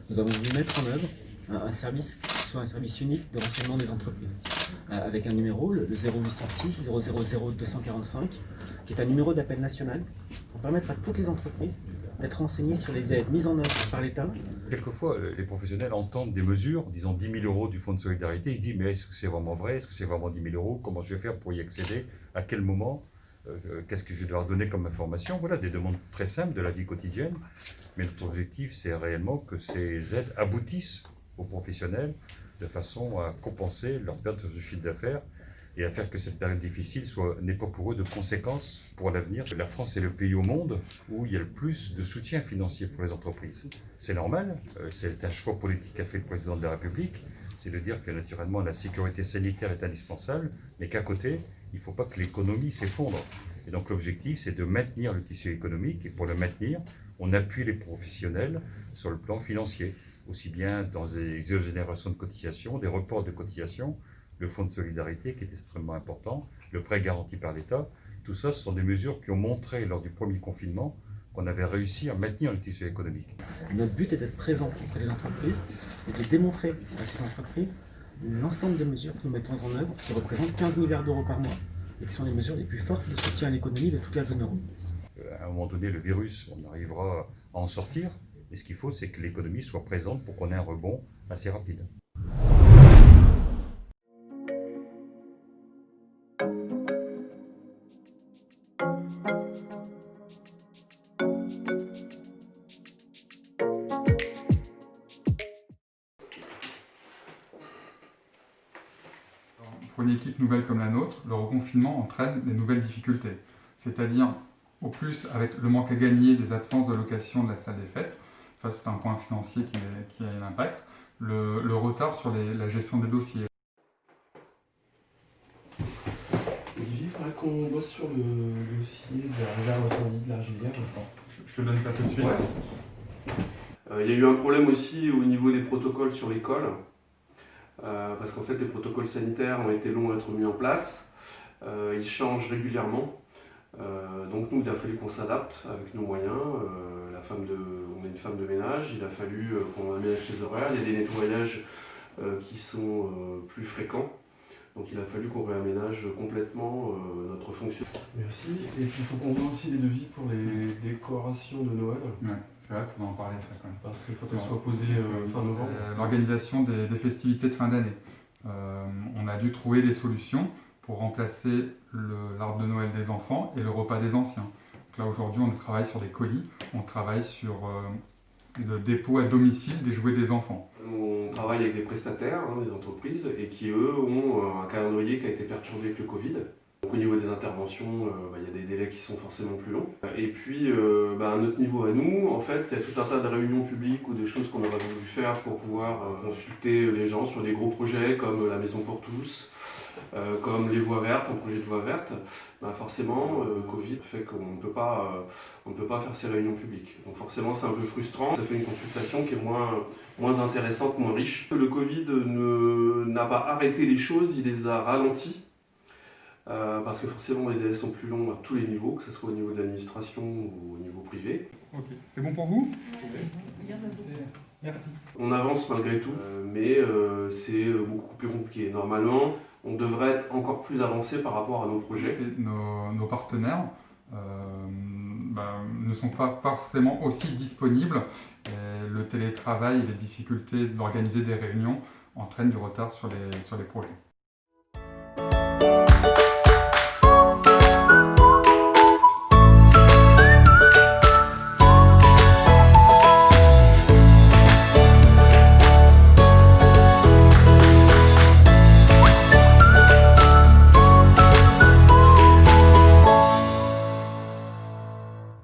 Nous avons voulu mettre en œuvre un service qui soit un service unique de renseignement des entreprises, avec un numéro, le 0806 000 245, qui est un numéro d'appel national pour permettre à toutes les entreprises d'être renseignées sur les aides mises en œuvre par l'État. Quelquefois, les professionnels entendent des mesures, disons 10 000 € du fonds de solidarité, ils se disent mais est-ce que c'est vraiment vrai, est-ce que c'est vraiment 10 000 €, comment je vais faire pour y accéder, à quel moment, qu'est-ce que je vais leur donner comme information. Voilà, des demandes très simples de la vie quotidienne, mais notre objectif c'est réellement que ces aides aboutissent aux professionnels de façon à compenser leur perte de chiffre d'affaires et à faire que cette période difficile n'ait pas pour eux de conséquences pour l'avenir. La France est le pays au monde où il y a le plus de soutien financier pour les entreprises. C'est normal, c'est un choix politique qu'a fait le président de la République, c'est de dire que naturellement la sécurité sanitaire est indispensable, mais qu'à côté, il ne faut pas que l'économie s'effondre. Et donc l'objectif, c'est de maintenir le tissu économique, et pour le maintenir, on appuie les professionnels sur le plan financier, aussi bien dans des exonérations de cotisations, des reports de cotisations, le fonds de solidarité qui est extrêmement important, le prêt garanti par l'État. Tout ça, ce sont des mesures qui ont montré lors du premier confinement qu'on avait réussi à maintenir le tissu économique. Notre but est d'être présent auprès des entreprises et de démontrer à ces entreprises l'ensemble des mesures que nous mettons en œuvre, qui représentent 15 milliards d'euros par mois et qui sont les mesures les plus fortes de soutien à l'économie de toute la zone euro. À un moment donné, le virus, on arrivera à en sortir, et ce qu'il faut, c'est que l'économie soit présente pour qu'on ait un rebond assez rapide. Pour une équipe nouvelle comme la nôtre, le reconfinement entraîne des nouvelles difficultés. C'est-à-dire, au plus, avec le manque à gagner des absences de location de la salle des fêtes, ça c'est un point financier qui a un impact, le retard sur la gestion des dossiers. Olivier, il faudrait qu'on bosse sur le dossier de la réserve incendie de la Rivière. Je te donne ça tout de suite. Ouais. Il y a eu un problème aussi au niveau des protocoles sur l'école. Parce qu'en fait les protocoles sanitaires ont été longs à être mis en place, ils changent régulièrement, donc nous il a fallu qu'on s'adapte avec nos moyens, on est une femme de ménage, il a fallu qu'on aménage les horaires, il y a des nettoyages qui sont plus fréquents, donc il a fallu qu'on réaménage complètement notre fonction. Merci, et puis il faut qu'on voit aussi les devis pour les décorations de Noël. Ouais. C'est vrai, il faut en parler ça quand même. Parce qu'il faut qu'elle soit posée fin novembre. L'organisation des festivités de fin d'année. On a dû trouver des solutions pour remplacer l'arbre de Noël des enfants et le repas des anciens. Donc là aujourd'hui on travaille sur des colis, on travaille sur le dépôt à domicile des jouets des enfants. On travaille avec des prestataires, des entreprises, et qui eux ont un calendrier qui a été perturbé avec le Covid. Donc, au niveau des interventions, il y a des délais qui sont forcément plus longs. Et puis, à notre niveau à nous, en fait, il y a tout un tas de réunions publiques ou des choses qu'on aurait voulu faire pour pouvoir consulter les gens sur des gros projets comme la Maison pour tous, comme les voies vertes, un projet de voies vertes. Forcément, Covid fait qu'on ne peut pas faire ces réunions publiques. Donc forcément, c'est un peu frustrant. Ça fait une consultation qui est moins intéressante, moins riche. Le Covid n'a pas arrêté les choses, il les a ralentis. Parce que forcément les délais sont plus longs à tous les niveaux, que ce soit au niveau de l'administration ou au niveau privé. Ok, c'est bon pour vous? Merci. On avance malgré tout, mais c'est beaucoup plus compliqué. Normalement, on devrait être encore plus avancé par rapport à nos projets. Nos partenaires ne sont pas forcément aussi disponibles. Et le télétravail et les difficultés d'organiser des réunions entraînent du retard sur les projets.